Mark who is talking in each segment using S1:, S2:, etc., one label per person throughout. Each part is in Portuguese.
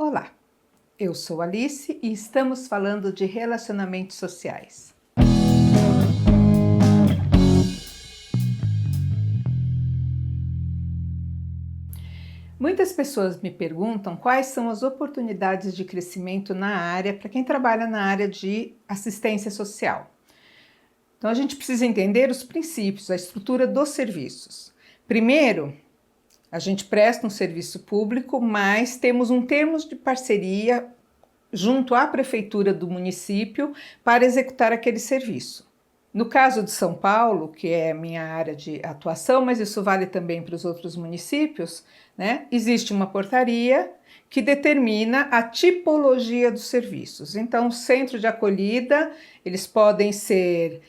S1: Olá, eu sou Alice e estamos falando de relacionamentos sociais. Muitas pessoas me perguntam quais são as oportunidades de crescimento na área para quem trabalha na área de assistência social. Então a gente precisa entender os princípios, a estrutura dos serviços. Primeiro, a gente presta um serviço público, mas temos um termo de parceria junto à prefeitura do município para executar aquele serviço. No caso de São Paulo, que é minha área de atuação, mas isso vale também para os outros municípios, né? Existe uma portaria que determina a tipologia dos serviços. Então, o centro de acolhida, eles podem ser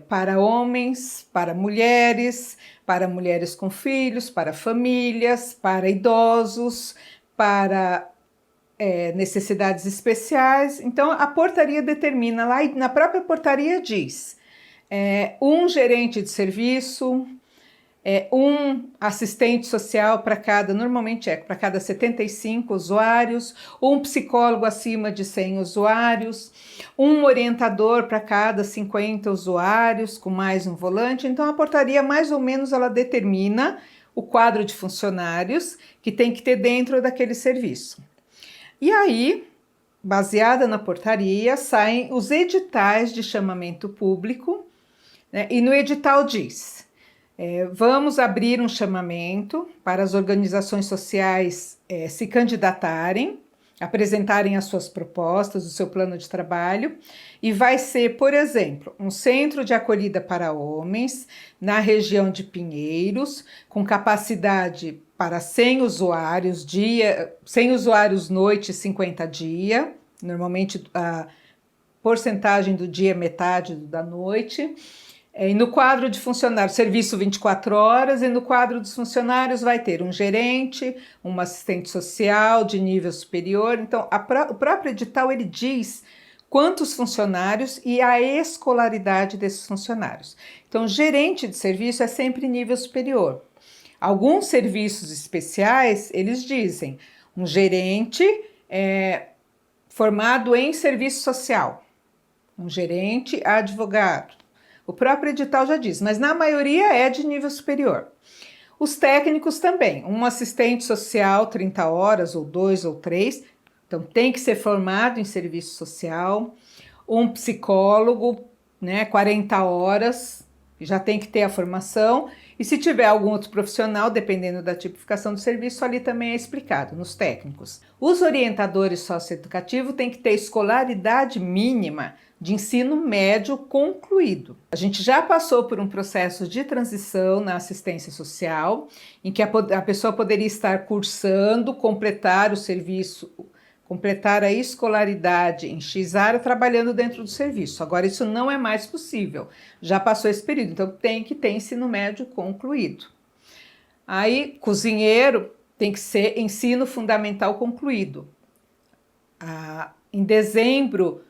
S1: para homens, para mulheres com filhos, para famílias, para idosos, para necessidades especiais. Então, a portaria determina lá, e na própria portaria diz um gerente de serviço, um assistente social para cada, normalmente para cada 75 usuários, um psicólogo acima de 100 usuários, um orientador para cada 50 usuários, com mais um volante. Então, a portaria, mais ou menos, ela determina o quadro de funcionários que tem que ter dentro daquele serviço. E aí, baseada na portaria, saem os editais de chamamento público, né? E no edital diz: vamos abrir um chamamento para as organizações sociais se candidatarem, apresentarem as suas propostas, o seu plano de trabalho, e vai ser, por exemplo, um centro de acolhida para homens na região de Pinheiros, com capacidade para 100 usuários dia, 100 usuários noite, 50 dia, normalmente a porcentagem do dia é metade da noite. E no quadro de funcionários, serviço 24 horas, e no quadro dos funcionários vai ter um gerente, uma assistente social de nível superior. Então, o próprio edital ele diz quantos funcionários e a escolaridade desses funcionários. Então, gerente de serviço é sempre nível superior. Alguns serviços especiais, eles dizem um gerente formado em serviço social, um gerente advogado. O próprio edital já diz, mas na maioria é de nível superior. Os técnicos também, um assistente social 30 horas, ou 2 ou 3, então tem que ser formado em serviço social, um psicólogo, 40 horas, já tem que ter a formação, e se tiver algum outro profissional, dependendo da tipificação do serviço, ali também é explicado, nos técnicos. Os orientadores socioeducativos têm que ter escolaridade mínima de ensino médio concluído. A gente já passou por um processo de transição na assistência social, em que a pessoa poderia estar cursando, completar o serviço, completar a escolaridade em X área trabalhando dentro do serviço. Agora isso não é mais possível, já passou esse período, então tem que ter ensino médio concluído. Aí, cozinheiro tem que ser ensino fundamental concluído. Em dezembro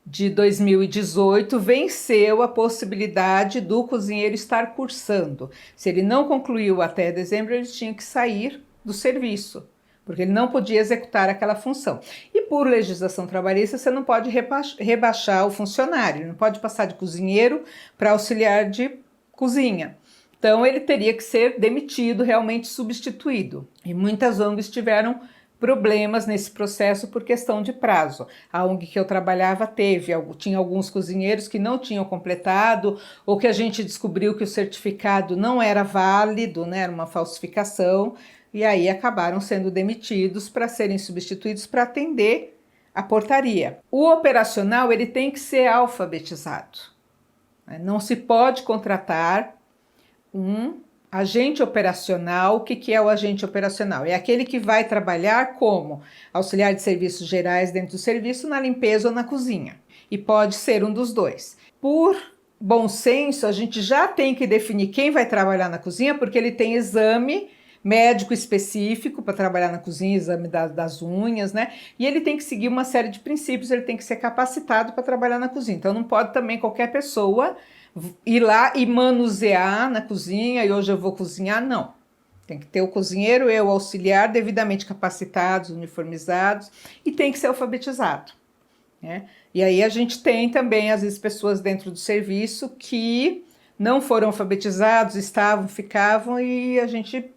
S1: de 2018, venceu a possibilidade do cozinheiro estar cursando. Se ele não concluiu até dezembro, ele tinha que sair do serviço, porque ele não podia executar aquela função. E por legislação trabalhista, você não pode rebaixar o funcionário, ele não pode passar de cozinheiro para auxiliar de cozinha. Então, ele teria que ser demitido, realmente substituído. E muitas ONGs tiveram problemas nesse processo por questão de prazo. A ONG que eu trabalhava tinha alguns cozinheiros que não tinham completado, ou que a gente descobriu que o certificado não era válido, era uma falsificação, e aí acabaram sendo demitidos para serem substituídos para atender a portaria. O operacional ele tem que ser alfabetizado. Não se pode contratar um agente operacional. O que é o agente operacional? É aquele que vai trabalhar como auxiliar de serviços gerais dentro do serviço, na limpeza ou na cozinha. E pode ser um dos dois. Por bom senso, a gente já tem que definir quem vai trabalhar na cozinha, porque ele tem exame médico específico para trabalhar na cozinha, exame das unhas, E ele tem que seguir uma série de princípios, ele tem que ser capacitado para trabalhar na cozinha. Então não pode também qualquer pessoa ir lá e manusear na cozinha e hoje eu vou cozinhar, não. Tem que ter o cozinheiro e o auxiliar devidamente capacitados, uniformizados, e tem que ser alfabetizado, né? E aí a gente tem também, às vezes, pessoas dentro do serviço que não foram alfabetizados, ficavam, e a gente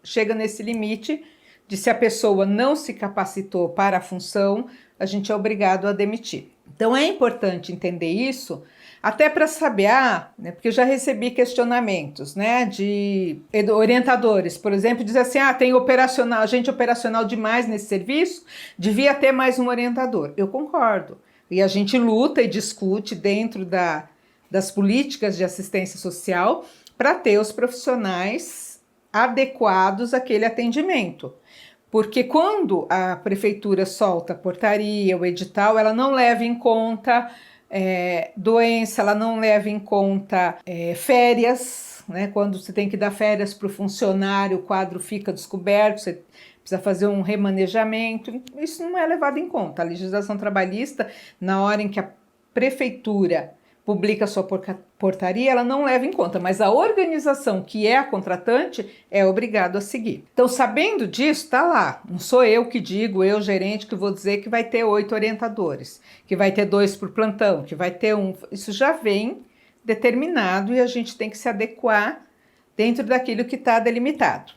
S1: chega nesse limite de, se a pessoa não se capacitou para a função, a gente é obrigado a demitir. Então é importante entender isso, até para saber, né, porque eu já recebi questionamentos, né, de orientadores, por exemplo, dizer assim, tem gente operacional demais nesse serviço, devia ter mais um orientador. Eu concordo. E a gente luta e discute dentro das políticas de assistência social para ter os profissionais adequados àquele atendimento. Porque quando a prefeitura solta a portaria, o edital, ela não leva em conta doença, ela não leva em conta férias, né? Quando você tem que dar férias para o funcionário, o quadro fica descoberto, você precisa fazer um remanejamento, isso não é levado em conta. A legislação trabalhista, na hora em que a prefeitura publica a sua portaria, ela não leva em conta, mas a organização que é a contratante é obrigado a seguir. Então, sabendo disso, está lá. Não sou eu que digo, eu, gerente, que vou dizer que vai ter 8 orientadores, que vai ter 2 por plantão, que vai ter 1. Isso já vem determinado e a gente tem que se adequar dentro daquilo que está delimitado.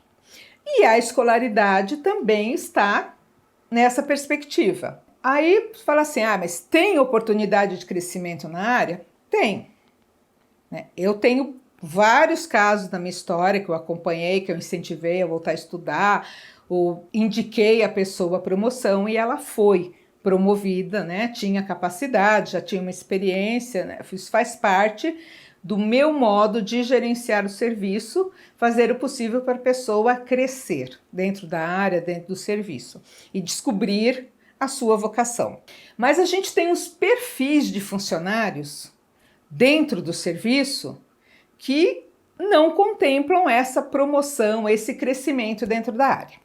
S1: E a escolaridade também está nessa perspectiva. Aí fala assim, mas tem oportunidade de crescimento na área? Tem. Né? Eu tenho vários casos na minha história que eu acompanhei, que eu incentivei a voltar a estudar, ou indiquei a pessoa a promoção e ela foi promovida, né? Tinha capacidade, já tinha uma experiência, né? Isso faz parte do meu modo de gerenciar o serviço, fazer o possível para a pessoa crescer dentro da área, dentro do serviço e descobrir a sua vocação. Mas a gente tem os perfis de funcionários dentro do serviço que não contemplam essa promoção, esse crescimento dentro da área.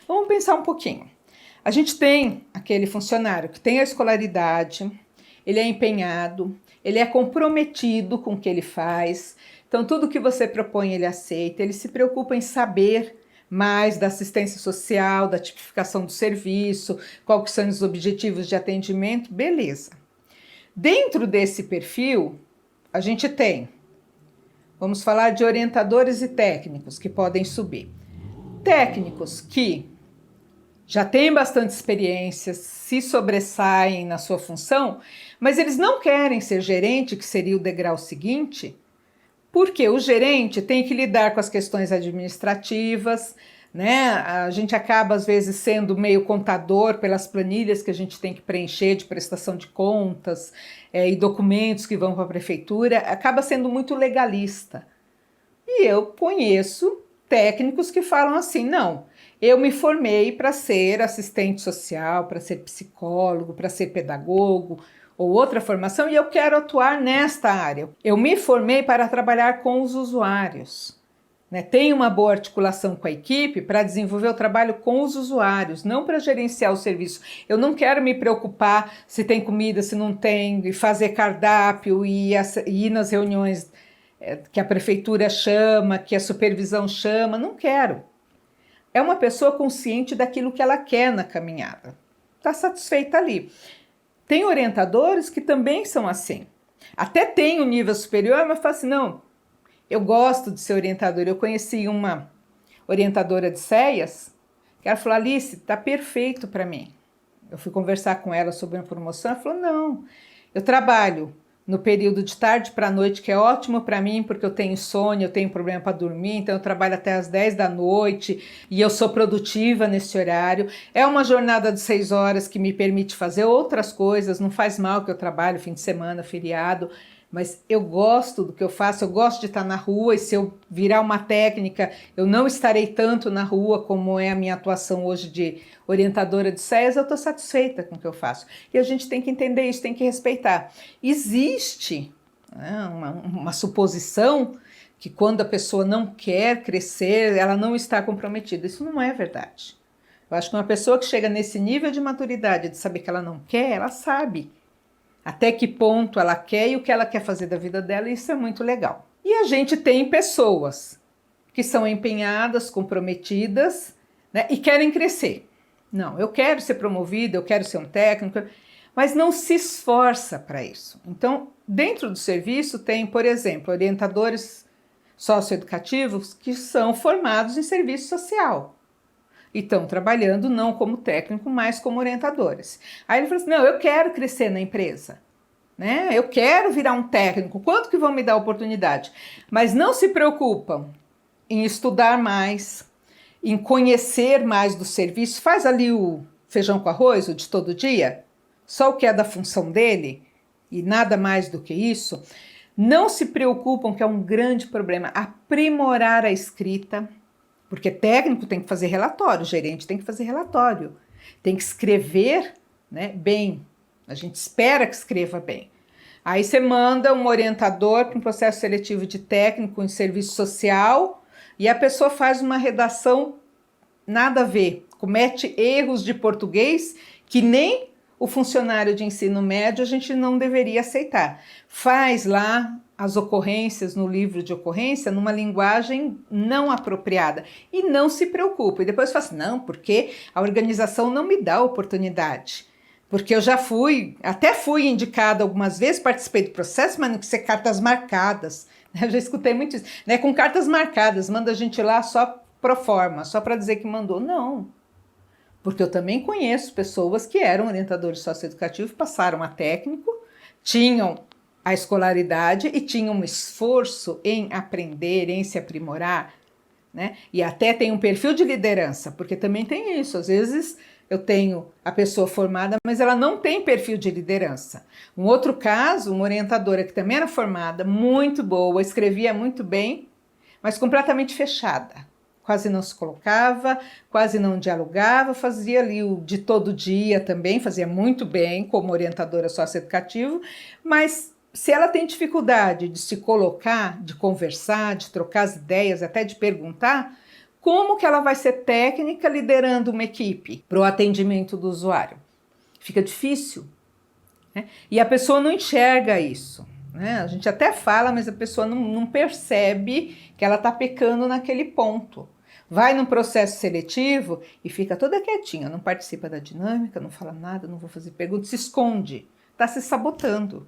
S1: Vamos pensar um pouquinho. A gente tem aquele funcionário que tem a escolaridade, ele é empenhado, ele é comprometido com o que ele faz, então tudo que você propõe ele aceita, ele se preocupa em saber mais da assistência social, da tipificação do serviço, quais são os objetivos de atendimento, beleza. Dentro desse perfil, a gente tem, vamos falar de orientadores e técnicos que podem subir. Técnicos que já têm bastante experiência, se sobressaem na sua função, mas eles não querem ser gerente, que seria o degrau seguinte, porque o gerente tem que lidar com as questões administrativas, né? A gente acaba, às vezes, sendo meio contador pelas planilhas que a gente tem que preencher de prestação de contas e documentos que vão para a prefeitura, acaba sendo muito legalista. E eu conheço técnicos que falam assim, não, eu me formei para ser assistente social, para ser psicólogo, para ser pedagogo, ou outra formação, e eu quero atuar nesta área. Eu me formei para trabalhar com os usuários. Né? Tenho uma boa articulação com a equipe para desenvolver o trabalho com os usuários, não para gerenciar o serviço. Eu não quero me preocupar se tem comida, se não tem, e fazer cardápio e ir nas reuniões que a prefeitura chama, que a supervisão chama. Não quero. É uma pessoa consciente daquilo que ela quer na caminhada. Está satisfeita ali. Tem orientadores que também são assim. Até tem um nível superior, mas fala assim, não, eu gosto de ser orientadora. Eu conheci uma orientadora de CEAS, que ela falou, Alice, está perfeito para mim. Eu fui conversar com ela sobre uma promoção, ela falou, não, eu trabalho no período de tarde para a noite, que é ótimo para mim, porque eu tenho sono, eu tenho problema para dormir, então eu trabalho até as 10 da noite e eu sou produtiva nesse horário. É uma jornada de 6 horas que me permite fazer outras coisas, não faz mal que eu trabalho fim de semana, feriado, mas eu gosto do que eu faço, eu gosto de estar na rua, e se eu virar uma técnica, eu não estarei tanto na rua como é a minha atuação hoje de orientadora de CEAS, eu estou satisfeita com o que eu faço. E a gente tem que entender isso, tem que respeitar. Existe, né, uma suposição que quando a pessoa não quer crescer, ela não está comprometida. Isso não é verdade. Eu acho que uma pessoa que chega nesse nível de maturidade, de saber que ela não quer, ela sabe até que ponto ela quer e o que ela quer fazer da vida dela, e isso é muito legal. E a gente tem pessoas que são empenhadas, comprometidas, né, e querem crescer. Não, eu quero ser promovido, eu quero ser um técnico, mas não se esforça para isso. Então, dentro do serviço tem, por exemplo, orientadores socioeducativos que são formados em serviço social e estão trabalhando não como técnico, mas como orientadores. Aí ele falou assim, não, eu quero crescer na empresa, né? Eu quero virar um técnico, quanto que vão me dar oportunidade? Mas não se preocupam em estudar mais, em conhecer mais do serviço, faz ali o feijão com arroz, o de todo dia, só o que é da função dele e nada mais do que isso. Não se preocupam, que é um grande problema, aprimorar a escrita, porque técnico tem que fazer relatório, gerente tem que fazer relatório, tem que escrever, né, bem, a gente espera que escreva bem. Aí você manda um orientador para um processo seletivo de técnico em serviço social e a pessoa faz uma redação nada a ver, comete erros de português que nem o funcionário de ensino médio a gente não deveria aceitar. Faz lá as ocorrências no livro de ocorrência numa linguagem não apropriada e não se preocupa. E depois fala assim, não, porque a organização não me dá oportunidade. Porque eu já até fui indicada algumas vezes, participei do processo, mas não quis ser cartas marcadas. Eu já escutei muito isso. Né? Com cartas marcadas, manda a gente lá só pro forma, só para dizer que mandou. Não. Porque eu também conheço pessoas que eram orientadores socioeducativos, passaram a técnico, tinham a escolaridade e tinham um esforço em aprender, em se aprimorar, né? E até tem um perfil de liderança, porque também tem isso. Às vezes eu tenho a pessoa formada, mas ela não tem perfil de liderança. Um outro caso, uma orientadora que também era formada, muito boa, escrevia muito bem, mas completamente fechada. Quase não se colocava, quase não dialogava, fazia ali o de todo dia também, fazia muito bem como orientadora socioeducativa, mas se ela tem dificuldade de se colocar, de conversar, de trocar as ideias, até de perguntar, como que ela vai ser técnica liderando uma equipe para o atendimento do usuário? Fica difícil, né? E a pessoa não enxerga isso. Né? A gente até fala, mas a pessoa não percebe que ela está pecando naquele ponto. Vai num processo seletivo e fica toda quietinha, não participa da dinâmica, não fala nada, não vou fazer perguntas, se esconde, está se sabotando.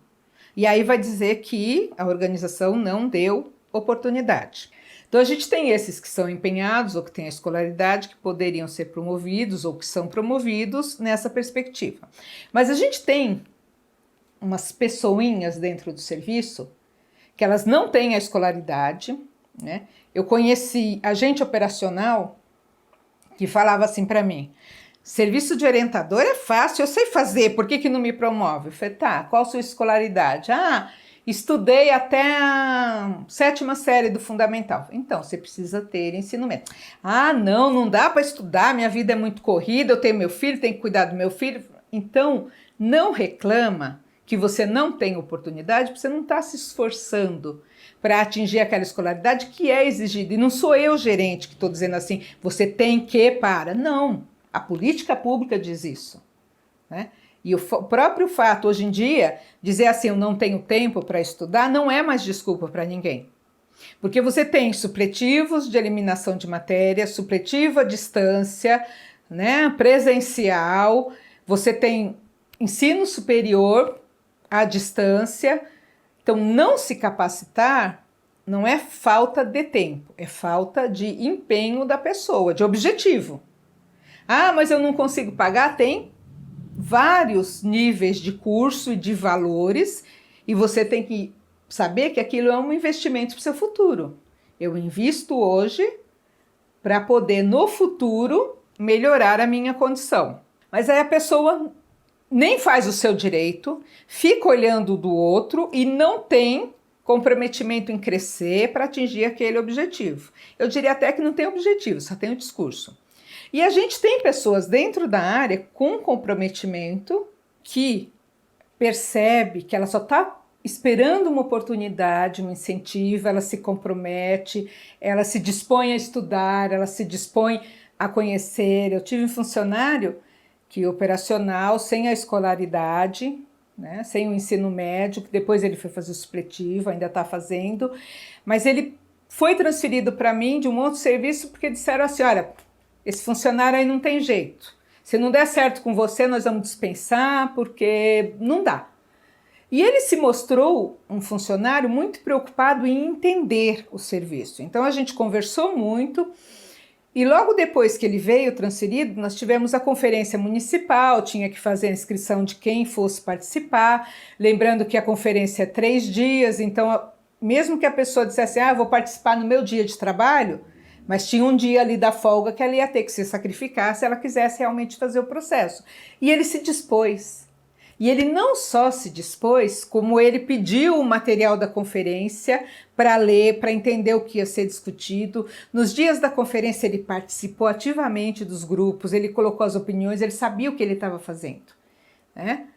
S1: E aí vai dizer que a organização não deu oportunidade. Então a gente tem esses que são empenhados ou que têm a escolaridade, que poderiam ser promovidos ou que são promovidos nessa perspectiva. Mas a gente tem umas pessoinhas dentro do serviço que elas não têm a escolaridade, né? Eu conheci agente operacional que falava assim para mim, serviço de orientador é fácil, eu sei fazer, por que não me promove? Eu falei, tá, qual a sua escolaridade? Ah, estudei até a 7ª série do fundamental. Então, você precisa ter ensino médio. Ah, não dá para estudar, minha vida é muito corrida, eu tenho meu filho, tenho que cuidar do meu filho. Então, não reclama que você não tem oportunidade, porque você não está se esforçando para atingir aquela escolaridade que é exigida. E não sou eu, gerente, que estou dizendo assim, você tem que para. Não, a política pública diz isso, né? E o próprio fato, hoje em dia, dizer assim, eu não tenho tempo para estudar, não é mais desculpa para ninguém. Porque você tem supletivos de eliminação de matéria, supletivo à distância, né, presencial, você tem ensino superior à distância. Então, não se capacitar não é falta de tempo, é falta de empenho da pessoa, de objetivo. Ah, mas eu não consigo pagar? Tem vários níveis de curso e de valores e você tem que saber que aquilo é um investimento para o seu futuro. Eu invisto hoje para poder, no futuro, melhorar a minha condição. Mas aí a pessoa nem faz o seu direito, fica olhando do outro e não tem comprometimento em crescer para atingir aquele objetivo. Eu diria até que não tem objetivo, só tem o discurso. E a gente tem pessoas dentro da área com comprometimento que percebe que ela só está esperando uma oportunidade, um incentivo, ela se compromete, ela se dispõe a estudar, ela se dispõe a conhecer. Eu tive um funcionário que operacional, sem a escolaridade, né, sem o ensino médio, que depois ele foi fazer o supletivo, ainda está fazendo, mas ele foi transferido para mim de um outro serviço porque disseram assim, olha, esse funcionário aí não tem jeito. Se não der certo com você, nós vamos dispensar porque não dá. E ele se mostrou um funcionário muito preocupado em entender o serviço. Então a gente conversou muito e logo depois que ele veio transferido, nós tivemos a conferência municipal, tinha que fazer a inscrição de quem fosse participar, lembrando que a conferência é 3 dias, então mesmo que a pessoa dissesse, eu vou participar no meu dia de trabalho, mas tinha um dia ali da folga que ela ia ter que se sacrificar se ela quisesse realmente fazer o processo. E ele se dispôs. E ele não só se dispôs, como ele pediu o material da conferência para ler, para entender o que ia ser discutido. Nos dias da conferência ele participou ativamente dos grupos, ele colocou as opiniões, ele sabia o que ele estava fazendo, né?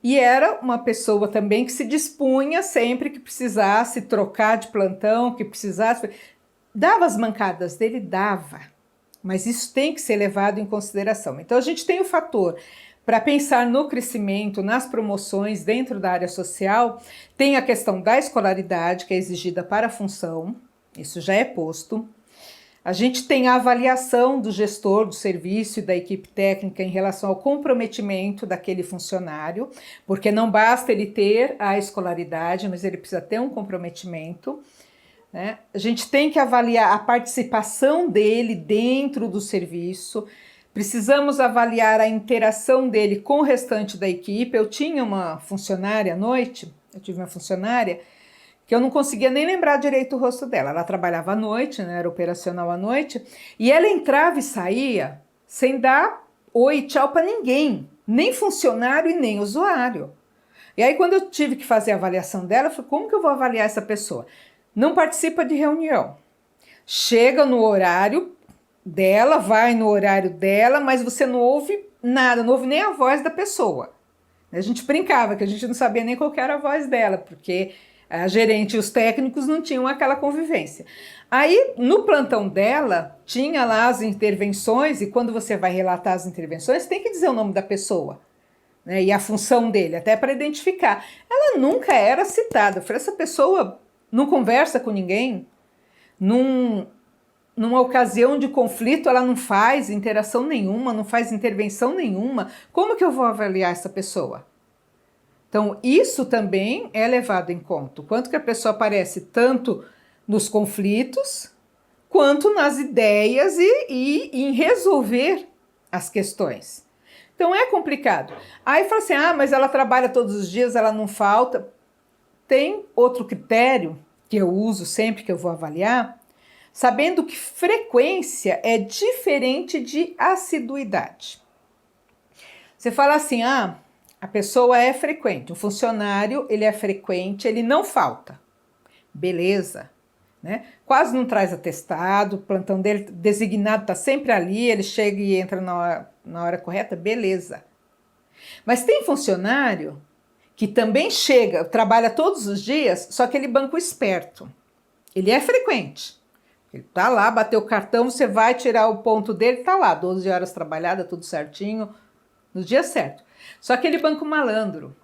S1: E era uma pessoa também que se dispunha sempre que precisasse trocar de plantão, que precisasse... Dava as mancadas dele? Dava. Mas isso tem que ser levado em consideração. Então a gente tem o fator... Para pensar no crescimento, nas promoções dentro da área social, tem a questão da escolaridade, que é exigida para a função, isso já é posto. A gente tem a avaliação do gestor do serviço e da equipe técnica em relação ao comprometimento daquele funcionário, porque não basta ele ter a escolaridade, mas ele precisa ter um comprometimento, né? A gente tem que avaliar a participação dele dentro do serviço. Precisamos avaliar a interação dele com o restante da equipe. Eu tinha uma funcionária à noite, eu tive uma funcionária que eu não conseguia nem lembrar direito o rosto dela. Ela trabalhava à noite, né, era operacional à noite, e ela entrava e saía sem dar oi e tchau para ninguém, nem funcionário e nem usuário. E aí quando eu tive que fazer a avaliação dela, eu falei, como que eu vou avaliar essa pessoa? Não participa de reunião, chega no horário dela, vai no horário dela, mas você não ouve nada, não ouve nem a voz da pessoa. A gente brincava que a gente não sabia nem qual era a voz dela, porque a gerente e os técnicos não tinham aquela convivência. Aí, no plantão dela, tinha lá as intervenções, e quando você vai relatar as intervenções, tem que dizer o nome da pessoa, né, e a função dele, até para identificar. Ela nunca era citada. Eu falei, essa pessoa não conversa com ninguém, numa ocasião de conflito, ela não faz interação nenhuma, não faz intervenção nenhuma. Como que eu vou avaliar essa pessoa? Então, isso também é levado em conta. O quanto que a pessoa aparece tanto nos conflitos, quanto nas ideias e em resolver as questões. Então, é complicado. Aí fala assim, mas ela trabalha todos os dias, ela não falta. Tem outro critério que eu uso sempre que eu vou avaliar, sabendo que frequência é diferente de assiduidade. Você fala assim, a pessoa é frequente, o funcionário ele é frequente, ele não falta. Beleza, né? Quase não traz atestado, o plantão dele designado está sempre ali, ele chega e entra na hora correta, beleza. Mas tem funcionário que também chega, trabalha todos os dias, só que ele banco esperto. Ele é frequente. Ele tá lá, bateu o cartão, você vai tirar o ponto dele, tá lá, 12 horas trabalhada, tudo certinho, no dia certo. Só que ele banco malandro,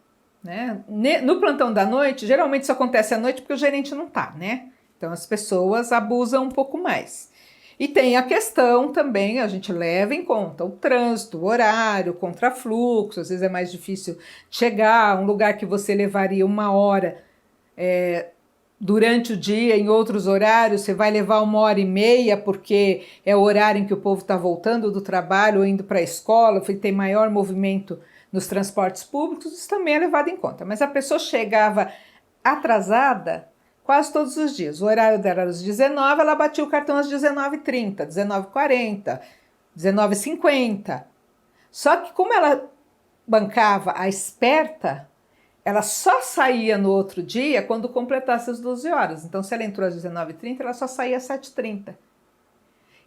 S1: né? No plantão da noite, geralmente isso acontece à noite porque o gerente não tá, né? Então as pessoas abusam um pouco mais. E tem a questão também, a gente leva em conta o trânsito, o horário, o contrafluxo, às vezes é mais difícil chegar, um lugar que você levaria 1 hora, durante o dia, em outros horários, você vai levar 1h30, porque é o horário em que o povo está voltando do trabalho ou indo para a escola, tem maior movimento nos transportes públicos, isso também é levado em conta. Mas a pessoa chegava atrasada quase todos os dias. O horário dela era às 19h, ela batia o cartão às 19h30, 19h40, 19h50. Só que como ela bancava a esperta, ela só saía no outro dia quando completasse as 12 horas. Então, se ela entrou às 19h30, ela só saía às 7h30.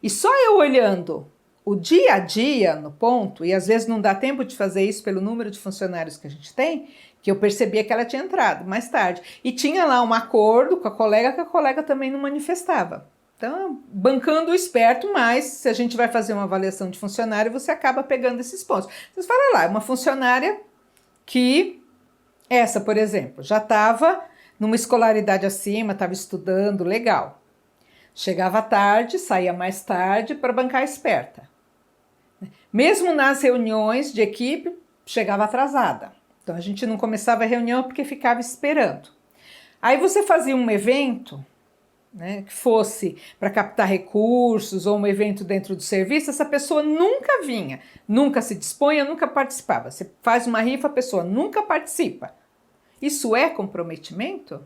S1: E só eu olhando o dia a dia no ponto, e às vezes não dá tempo de fazer isso pelo número de funcionários que a gente tem, que eu percebia que ela tinha entrado mais tarde. E tinha lá um acordo com a colega, que a colega também não manifestava. Então, bancando o esperto, mas se a gente vai fazer uma avaliação de funcionário, você acaba pegando esses pontos. Vocês falam lá, uma funcionária que... Essa, por exemplo, já estava numa escolaridade acima, estava estudando, legal. Chegava tarde, saía mais tarde para bancar esperta. Mesmo nas reuniões de equipe, chegava atrasada. Então a gente não começava a reunião porque ficava esperando. Aí você fazia um evento, né, que fosse para captar recursos ou um evento dentro do serviço, essa pessoa nunca vinha, nunca se disponha, nunca participava. Você faz uma rifa, a pessoa nunca participa. Isso é comprometimento?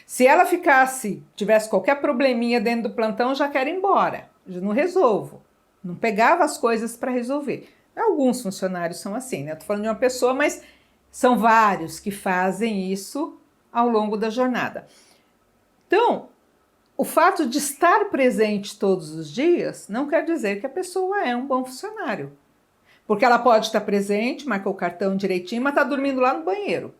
S1: Se ela tivesse qualquer probleminha dentro do plantão, já quero ir embora, já não resolvo. Não pegava as coisas para resolver. Alguns funcionários são assim, né? Eu tô falando de uma pessoa, mas são vários que fazem isso ao longo da jornada. Então, o fato de estar presente todos os dias não quer dizer que a pessoa é um bom funcionário. Porque ela pode estar presente, marcou o cartão direitinho, mas está dormindo lá no banheiro.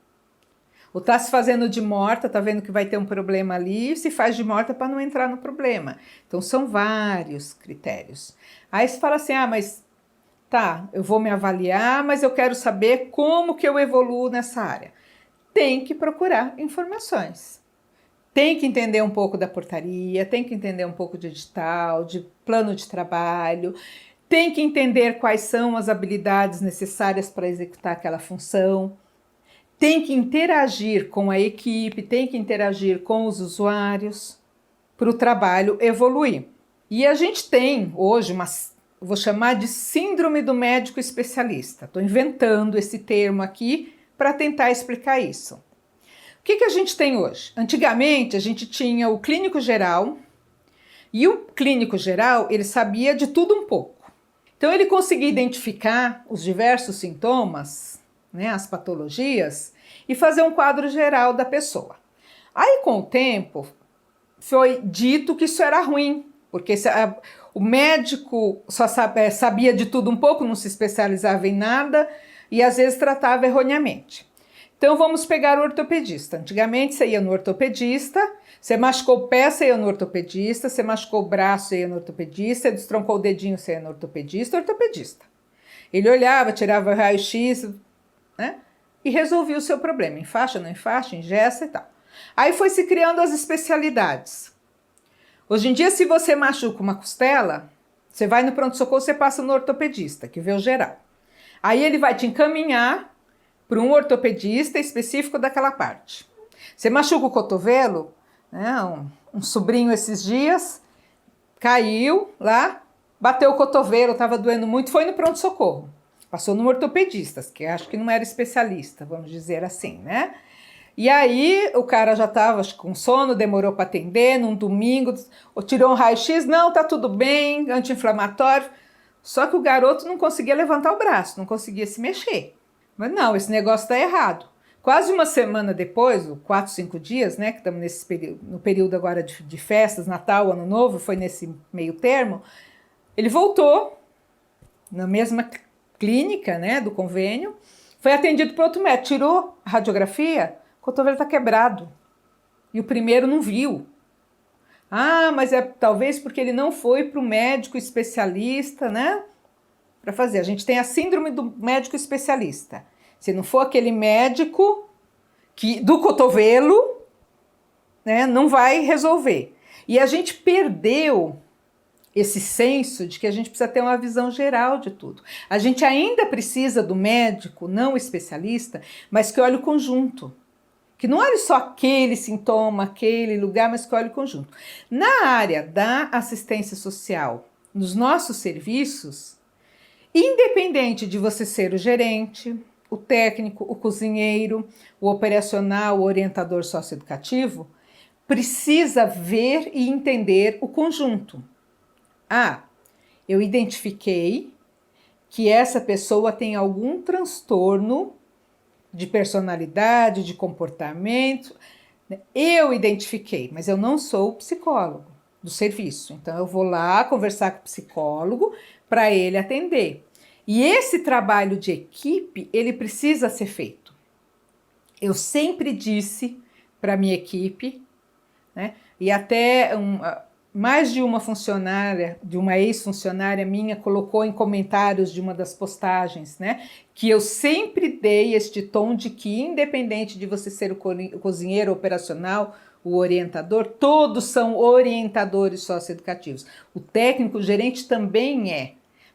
S1: Ou está se fazendo de morta, está vendo que vai ter um problema ali, se faz de morta para não entrar no problema. Então, são vários critérios. Aí você fala assim, mas tá, eu vou me avaliar, mas eu quero saber como que eu evoluo nessa área. Tem que procurar informações. Tem que entender um pouco da portaria, tem que entender um pouco de edital, de plano de trabalho, tem que entender quais são as habilidades necessárias para executar aquela função, tem que interagir com a equipe, tem que interagir com os usuários para o trabalho evoluir. E a gente tem hoje vou chamar de síndrome do médico especialista. Estou inventando esse termo aqui para tentar explicar isso. O que a gente tem hoje? Antigamente a gente tinha o clínico geral e o clínico geral ele sabia de tudo um pouco. Então ele conseguia identificar os diversos sintomas, né, as patologias e fazer um quadro geral da pessoa. Aí com o tempo foi dito que isso era ruim, porque o médico só sabia de tudo um pouco, não se especializava em nada e às vezes tratava erroneamente. Então vamos pegar o ortopedista. Antigamente você ia no ortopedista, você machucou o pé, você ia no ortopedista, você machucou o braço, você ia no ortopedista, você destroncou o dedinho, você ia no ortopedista. Ele olhava, tirava o raio-x, né? E resolvia o seu problema. Enfaixa, não enfaixa, engessa e tal. Aí foi se criando as especialidades. Hoje em dia, se você machuca uma costela, você vai no pronto-socorro, você passa no ortopedista, que vê o geral. Aí ele vai te encaminhar para um ortopedista específico daquela parte. Você machuca o cotovelo, né? Um sobrinho esses dias caiu lá, bateu o cotovelo, estava doendo muito, foi no pronto-socorro. Passou no ortopedista, que acho que não era especialista, vamos dizer assim, né? E aí o cara já estava com sono, demorou para atender, num domingo, tirou um raio-x, não, tá tudo bem, anti-inflamatório. Só que o garoto não conseguia levantar o braço, não conseguia se mexer. Mas não, esse negócio está errado. Quase uma semana depois, 4, 5 dias, né, que estamos no período agora de festas, Natal, Ano Novo, foi nesse meio termo, ele voltou na mesma clínica, né, do convênio, foi atendido por outro médico, tirou a radiografia, o cotovelo está quebrado. E o primeiro não viu. Mas é talvez porque ele não foi para o médico especialista, né? Para fazer. A gente tem a síndrome do médico especialista. Se não for aquele médico do cotovelo, né, não vai resolver. E a gente perdeu esse senso de que a gente precisa ter uma visão geral de tudo. A gente ainda precisa do médico, não especialista, mas que olhe o conjunto. Que não olhe só aquele sintoma, aquele lugar, mas que olhe o conjunto. Na área da assistência social, nos nossos serviços, independente de você ser o gerente, o técnico, o cozinheiro, o operacional, o orientador socioeducativo, precisa ver e entender o conjunto. Eu identifiquei que essa pessoa tem algum transtorno de personalidade, de comportamento. Eu identifiquei, mas eu não sou o psicólogo do serviço. Então eu vou lá conversar com o psicólogo para ele atender. E esse trabalho de equipe, ele precisa ser feito. Eu sempre disse para minha equipe, né, e até mais de uma funcionária, de uma ex-funcionária minha, colocou em comentários de uma das postagens, né, que eu sempre dei este tom de que, independente de você ser o cozinheiro operacional, o orientador, todos são orientadores socioeducativos. O técnico, o gerente também é.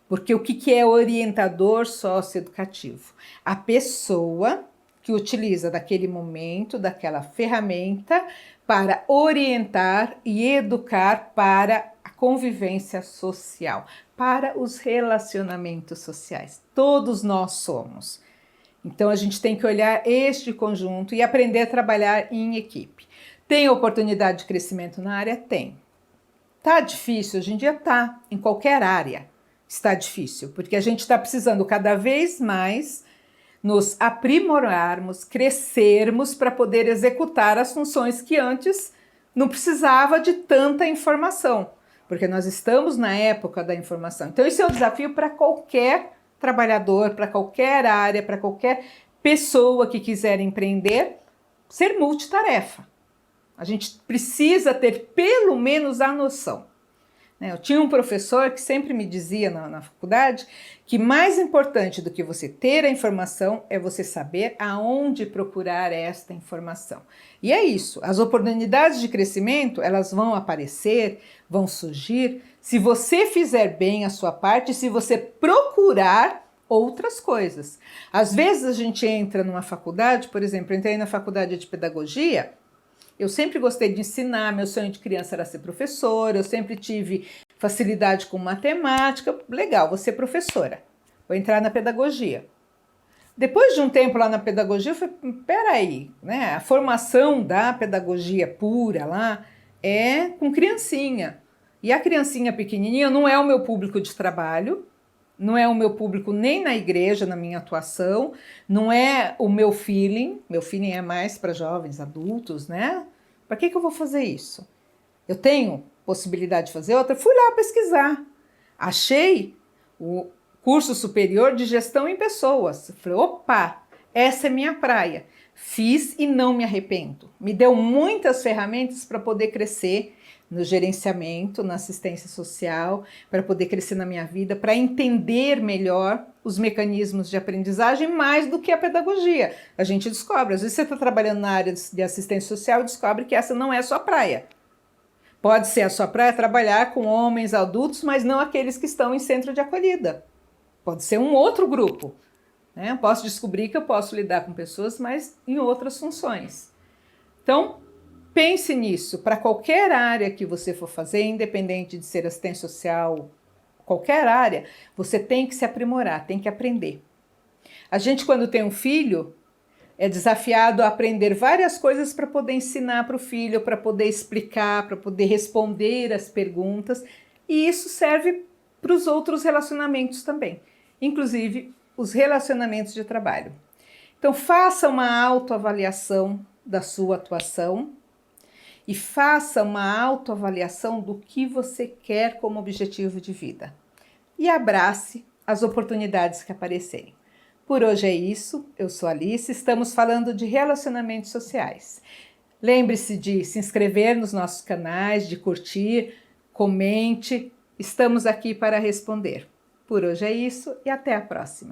S1: Porque o que é orientador socioeducativo? A pessoa que utiliza daquele momento, daquela ferramenta, para orientar e educar para a convivência social, para os relacionamentos sociais. Todos nós somos. Então a gente tem que olhar este conjunto e aprender a trabalhar em equipe. Tem oportunidade de crescimento na área? Tem. Tá difícil? Hoje em dia tá, em qualquer área está difícil, porque a gente está precisando cada vez mais nos aprimorarmos, crescermos para poder executar as funções que antes não precisava de tanta informação, porque nós estamos na época da informação. Então esse é o desafio para qualquer trabalhador, para qualquer área, para qualquer pessoa que quiser empreender, ser multitarefa. A gente precisa ter pelo menos a noção. Eu tinha um professor que sempre me dizia na faculdade que mais importante do que você ter a informação é você saber aonde procurar esta informação. E é isso, as oportunidades de crescimento, elas vão aparecer, vão surgir, se você fizer bem a sua parte, se você procurar outras coisas. Às vezes a gente entra numa faculdade, por exemplo, eu entrei na faculdade de pedagogia. Eu sempre gostei de ensinar, meu sonho de criança era ser professora, eu sempre tive facilidade com matemática. Legal, vou ser professora, vou entrar na pedagogia. Depois de um tempo lá na pedagogia, eu falei, peraí, né? A formação da pedagogia pura lá é com criancinha. E a criancinha pequenininha não é o meu público de trabalho, não é o meu público nem na igreja, na minha atuação, não é o meu feeling é mais para jovens, adultos, né? Para que eu vou fazer isso? Eu tenho possibilidade de fazer outra? Fui lá pesquisar, achei o curso superior de gestão em pessoas. Falei, opa, essa é minha praia. Fiz e não me arrependo. Me deu muitas ferramentas para poder crescer no gerenciamento, na assistência social, para poder crescer na minha vida, para entender melhor os mecanismos de aprendizagem mais do que a pedagogia. A gente descobre, às vezes você está trabalhando na área de assistência social e descobre que essa não é a sua praia. Pode ser a sua praia trabalhar com homens adultos, mas não aqueles que estão em centro de acolhida. Pode ser um outro grupo. Né? Posso descobrir que eu posso lidar com pessoas, mas em outras funções. Então, pense nisso, para qualquer área que você for fazer, independente de ser assistência social, qualquer área, você tem que se aprimorar, tem que aprender. A gente, quando tem um filho, é desafiado a aprender várias coisas para poder ensinar para o filho, para poder explicar, para poder responder as perguntas, e isso serve para os outros relacionamentos também, inclusive os relacionamentos de trabalho. Então, faça uma autoavaliação da sua atuação, e faça uma autoavaliação do que você quer como objetivo de vida. E abrace as oportunidades que aparecerem. Por hoje é isso, eu sou Alice, estamos falando de relacionamentos sociais. Lembre-se de se inscrever nos nossos canais, de curtir, comente, estamos aqui para responder. Por hoje é isso e até a próxima.